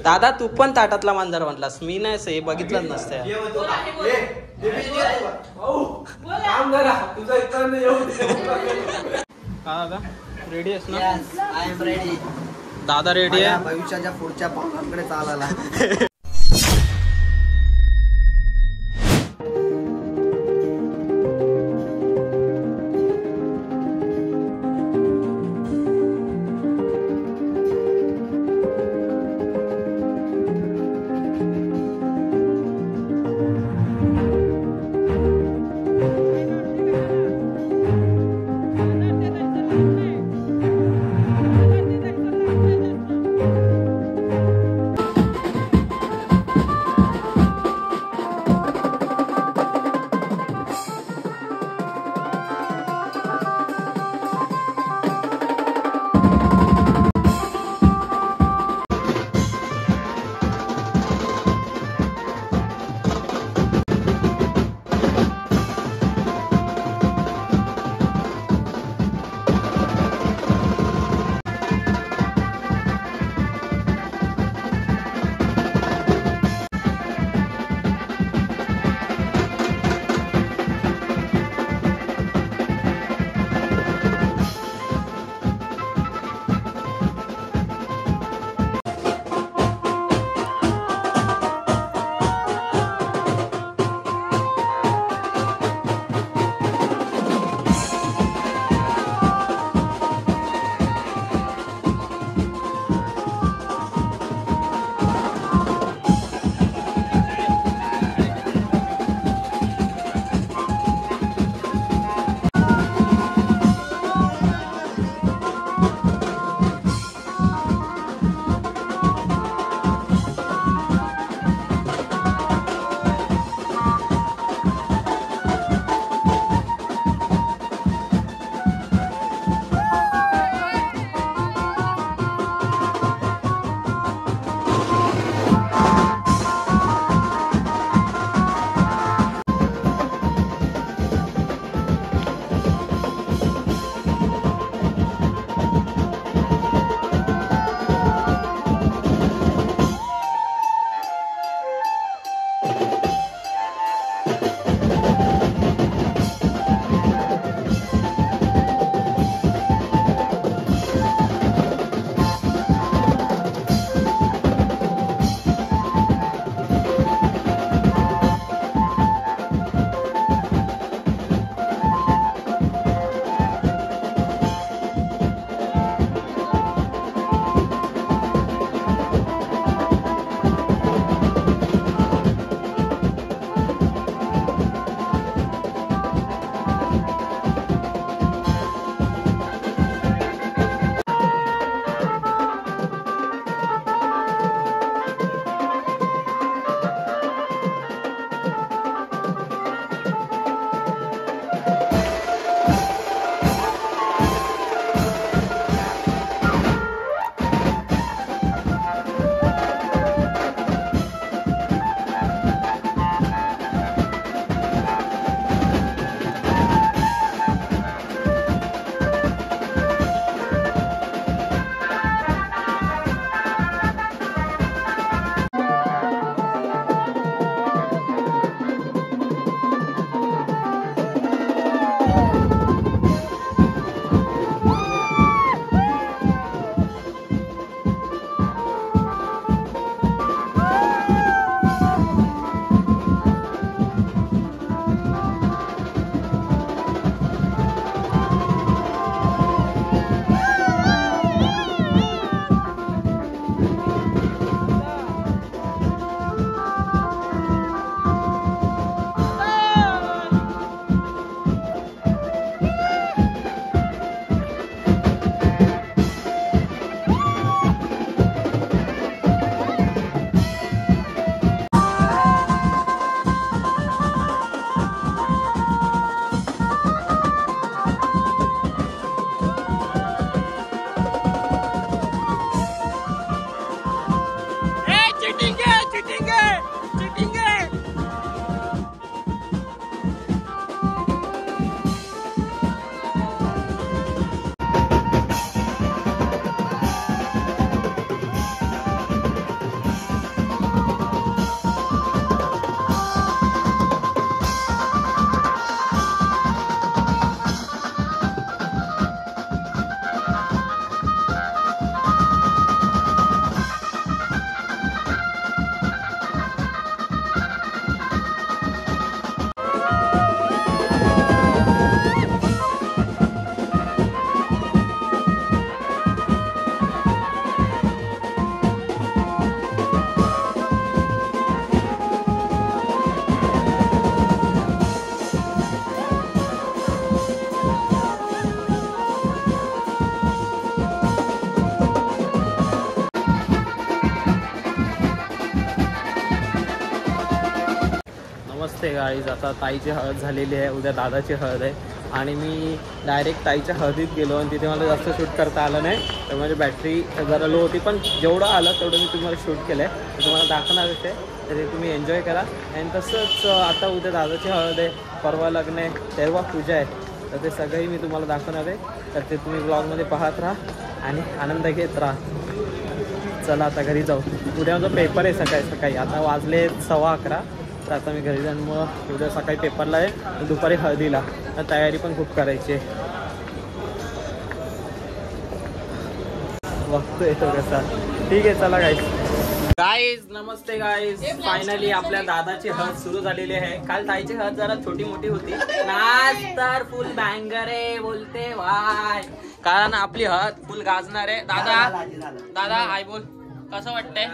दादा तू पण ताटातला मांजर म्हटलास, मी नाही हे बघितलंच नसतं. दादा रेडी आहेस ना? I am ready. दादा रेडी आहे भविष्याच्या पुढच्या पावलांकडे चालायला. नमस्ते गाईज. आता ताईची हळद झालेली आहे, उद्या दादाची हळद आहे आणि मी डायरेक्ट ताईच्या हळदीत गेलो आणि तिथे मला जास्त शूट करता आलं नाही. तर माझी बॅटरी जरा लो होती, पण जेवढं आलं तेवढं मी तुम्हाला शूट केलं आहे. तुम्हाला दाखवणारच आहे, तर ते तुम्ही एन्जॉय करा. आणि तसंच आता उद्या दादाची हळद आहे, परवा लग्न आहे, तेव्हा पूजा आहे, तर ते सगळंही मी तुम्हाला दाखवणार आहे. तर ते तुम्ही ब्लॉगमध्ये पाहत राहा आणि आनंद घेत राहा. चला आता घरी जाऊ. उद्या माझा पेपर आहे सकाळी. आता वाजले 11:15. तर आता मी घरी जाऊन मग उद्या सकाळी पेपरला आहे, दुपारी हळदीला. तर तयारी पण खूप करायची आहे. बघतोय तो कसा. ठीक आहे, चला गाईज. नमस्ते गाईज. फायनली आपल्या दादाची हळद सुरू झालेली आहे. काल ताईची हळद जरा छोटी मोठी होती, नाच तर फुल बँगर आहे बोलते वाय, कारण आपली हळद फुल गाजणार आहे. दादा आय बोल, कसं वाटतंय?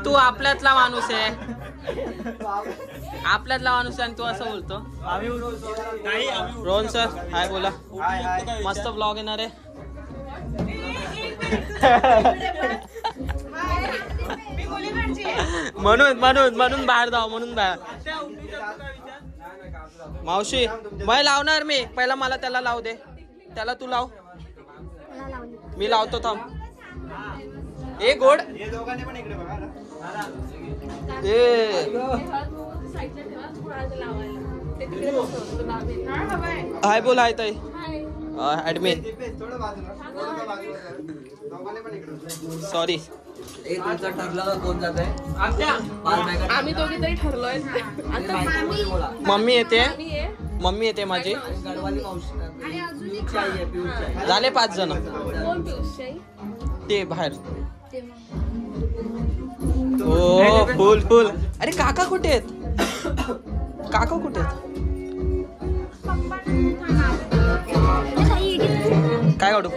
तू आपल्यातला माणूस आहे, आपल्यातला माणूस आहे आणि तू असं बोलतो. रोहन सर हाय बोला. मस्त ब्लॉग येणार आहे. म्हणून बाहेर जाऊ, म्हणून बाहेर. मावशी मैं लावणार, मी पहिला मला त्याला लावू दे. त्याला तू लाव, मी लावतो थांब. ए गोड हाय बोल. हाय ताई ऍडमिन, सॉरी. तुमचं ठरलं कोण जात आहे? आम्ही दोघी तरी ठरलोय. मम्मी येते माझी. झाले 5 जण. ते बाहेर. हो फुल. अरे काका कुठे आहेत? काय काढू?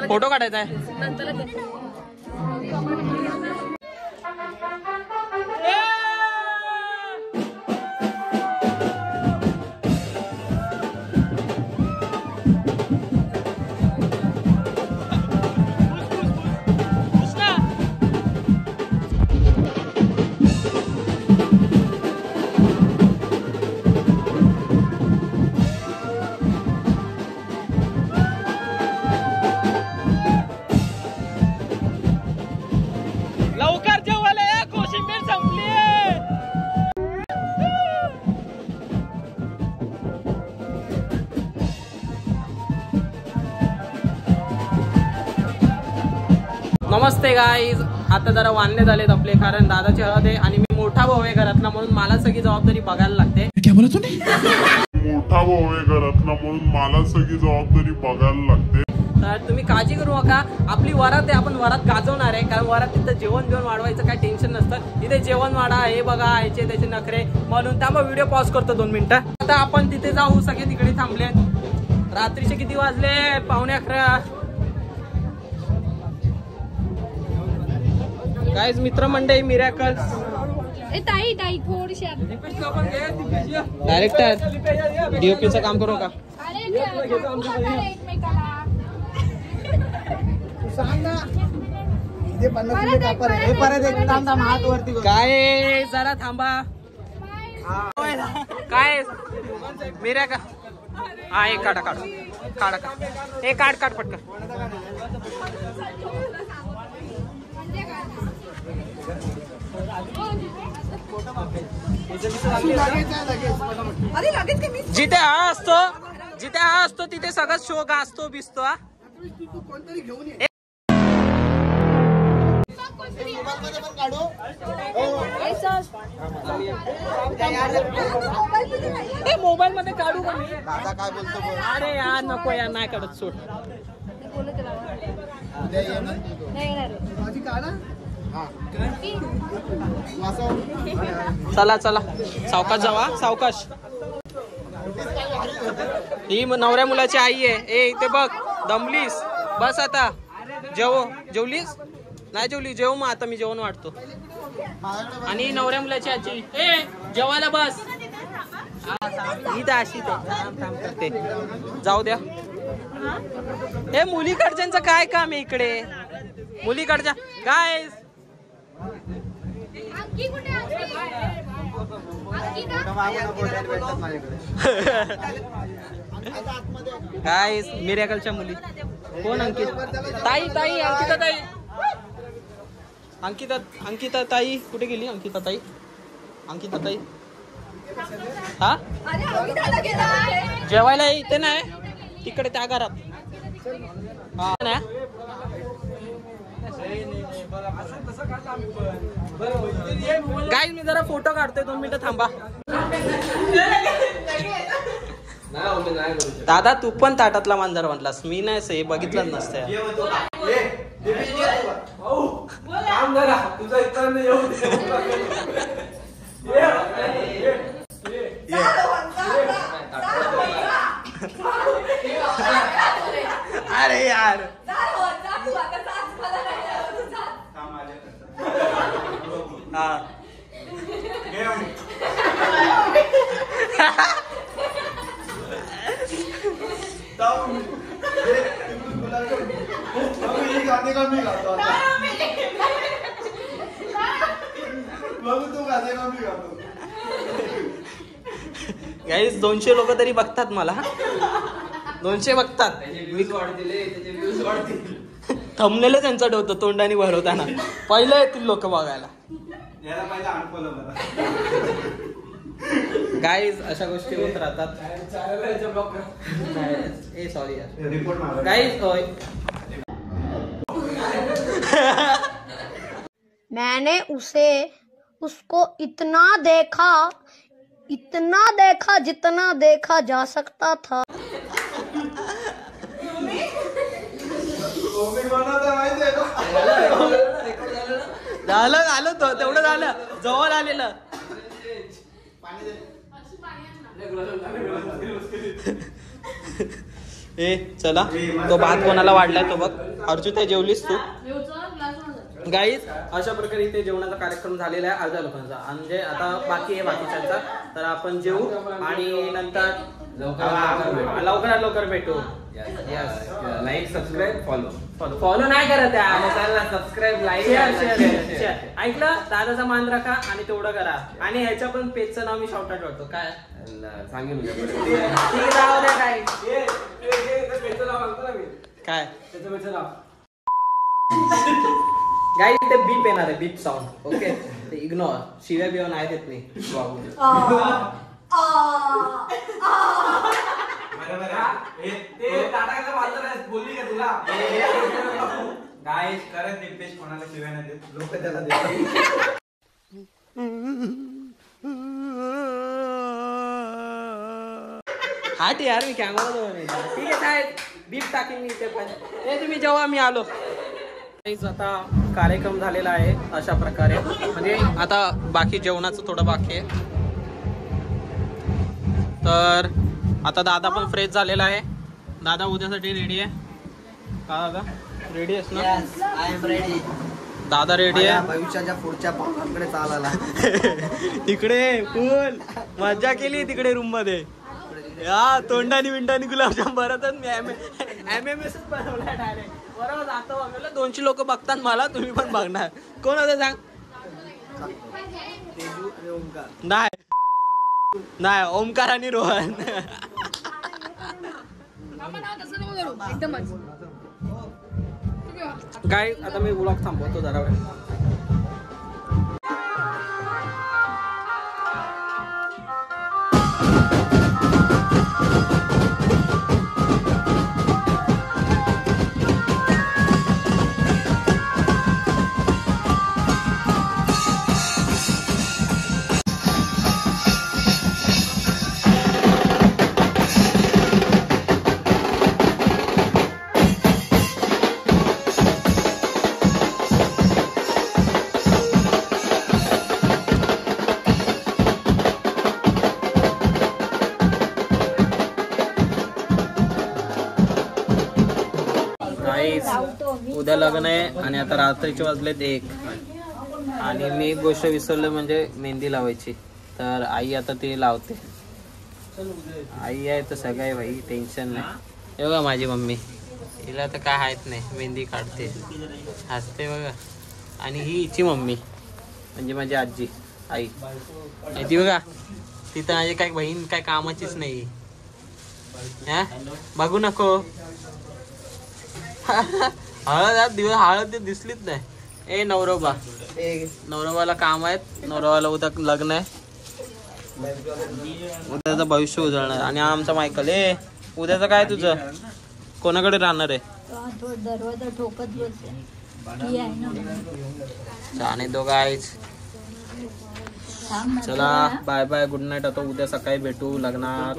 फोटो काढायचा आहे. नमस्ते गाईज. आता जरा वांदे झालेत आपले, कारण दादाची हळद आहे आणि मी मोठा भाऊ आहे घरातला, म्हणून मला सगळी जबाबदारी बघायला लागते. मोठा भाऊ आहे घरातला म्हणून मला सगळी जबाबदारी बघायला लागते. तर तुम्ही काळजी करू नका, आपली वरात आहे, आपण वरात गाजवणार आहे. कारण वरात तिथं जेवण वाढवायचं काय टेन्शन नसतं. तिथे जेवण वाढा, हे बघा, याचे त्याचे नखरे, म्हणून त्यामुळे व्हिडिओ पॉज करतो 2 मिनिटं. आता आपण तिथे जाऊ. सगळे तिकडे थांबले. रात्रीचे किती वाजले? 11:15. गाईज मित्रमंडळी मिरॅकल्स. ताई थोडीशी डायरेक्टर डीओपीचं काम करू का? काय जरा थांबा. काय मिरॅ का? हा एक काढा एक काढ पटकन. जिथे हा असतो तिथे सगळं शो गाजतो बिसतो. मोबाईल मध्ये काढू का मी? काय बोलतो? अरे यार नको यार, नाही काढत, सोड. चला सावकाश जावा, सावकाश. ही नवऱ्या मुलाची आई आहे. ए इथे बघ, दमलीस, बस आता. जेवलीस? नाही जेवली, जेव मग आता मी जेवण वाढतो. आणि नवऱ्या मुलाची आजी, ए जेवायला बस. इथं अशी करते, जाऊ द्या. हे मुलीकडच्यांचं काय काम आहे इकडे? मुलीकडच्या काय अंकी कुठे काय मिरॅकलच्या मुली कोण? अंकित ताई ताई अंकिता ताई अंकिता ताई कुठे गेली? अंकिता ताई हा जेवायला इथे नाही, तिकडे त्या घरात. हा ना गाईज मी जरा फोटो काढतोय, 2 मिनिटं थांबा. दादा तू पण ताटातला मांजर म्हटलास, मी नाही हे बघितलंच नसतं. अरे यार हा गाईस 200 लोक तरी बघतात मला, 200 बघतात. थंबनेल त्यांचा ठेवतो तोंडाने भरवताना, पहिलं येतील लोक बघायला. गाईज अशा गोष्टी होत राहतात. Sorry guys. मैंने उसको इतना देखा जितना देखा जा सकता था. झालं तेवढं झालं, जवळ आलेलं. ए चला, तो भात कोणाला वाढलाय तो बघ. अर्जुन ते जेवलीस तू? गाईज अशा प्रकारे इथे जेवणाचा कार्यक्रम झालेला आहे अर्ध्या लोकांचा, म्हणजे आता बाकी आहे बाकीच्यांचा. तर आपण जेवू आणि नंतर लवकरात भेटू. लाईक सबस्क्राईब फॉलो नाही करत आहे, सबस्क्राईब लाईक शेअर. ऐकलं, दादाचा मान राखा आणि तेवढं करा. आणि ह्याच्या पण पेजचं नाव मी शॉर्टआउट करतो. काय सांगेल काय गाईज ते बीप येणार आहे, बीप साऊंड. ओके ते इग्नोर, शिव्या बिव्या नाही देत मी. गाईज करत दिपेश कोणाला शिव्या नाही देत, लोक त्याला देतात. हाट यार मी कॅमेरा जवळ नाही. ठीक आहे काय बीप टाकीन मी इथे पण. तुम्ही जेव्हा मी आलो. आता कार्यक्रम झालेला आहे अशा प्रकारे, म्हणजे आता बाकी जेवणाचं थोडं बाकी आहे. तर आता दादा पण फ्रेश झालेला आहे. दादा उद्यासाठी रेडी आहे का? दादा रेडी आहेस ना? I am ready. दादा रेडी आहे. भविष्याच्या पुढच्या पावलांकडे चालायला. तिकडे फुल मजा केली तिकडे रूम मध्ये. या तोंडानी विंडानी गुलाबजाम भरतच मी MMS बनवला डायरेक्ट. बरोबर जातो बघायला 200 लोक बघतात मला, तुम्ही पण बघणार. कोण होतं सांग? नाही ओमकार आणि रोहन. काय आता मी व्लॉग थांबवतो जरा वेळ. उद्या लग्न आहे आणि आता रात्रीचे वाजलेत 1. आणि मी एक गोष्ट विसरलो, म्हणजे मेहंदी लावायची. तर आई आता ती लावते. आई आहे तर सगळं आहे भाई, टेन्शन नाही. हे बघा माझी मम्मी, हिला तर काय आहेत नाही, मेहंदी काढते, हसते बघा. आणि ही हिची मम्मी, म्हणजे माझी आजी आई. ती बघा तिथं माझी काय बहीण काय कामाचीच नाही. हा बघू नको. हळद आज दिवस हळद ते दिसलीच नाही. ए नवरोबा नवरोबाला काम आहेत. नवरोबाला उद्या लग्न आहे. उद्याचं भविष्य उजळणार. आणि आमचा मायकल उद्याचं काय तुझं कोणाकडे राहणार आहे. दरवाजा ठोकत बसे आणि दोघं आहेच. चला बाय बाय गुड नाईट. आता उद्या सकाळी भेटू लग्नात.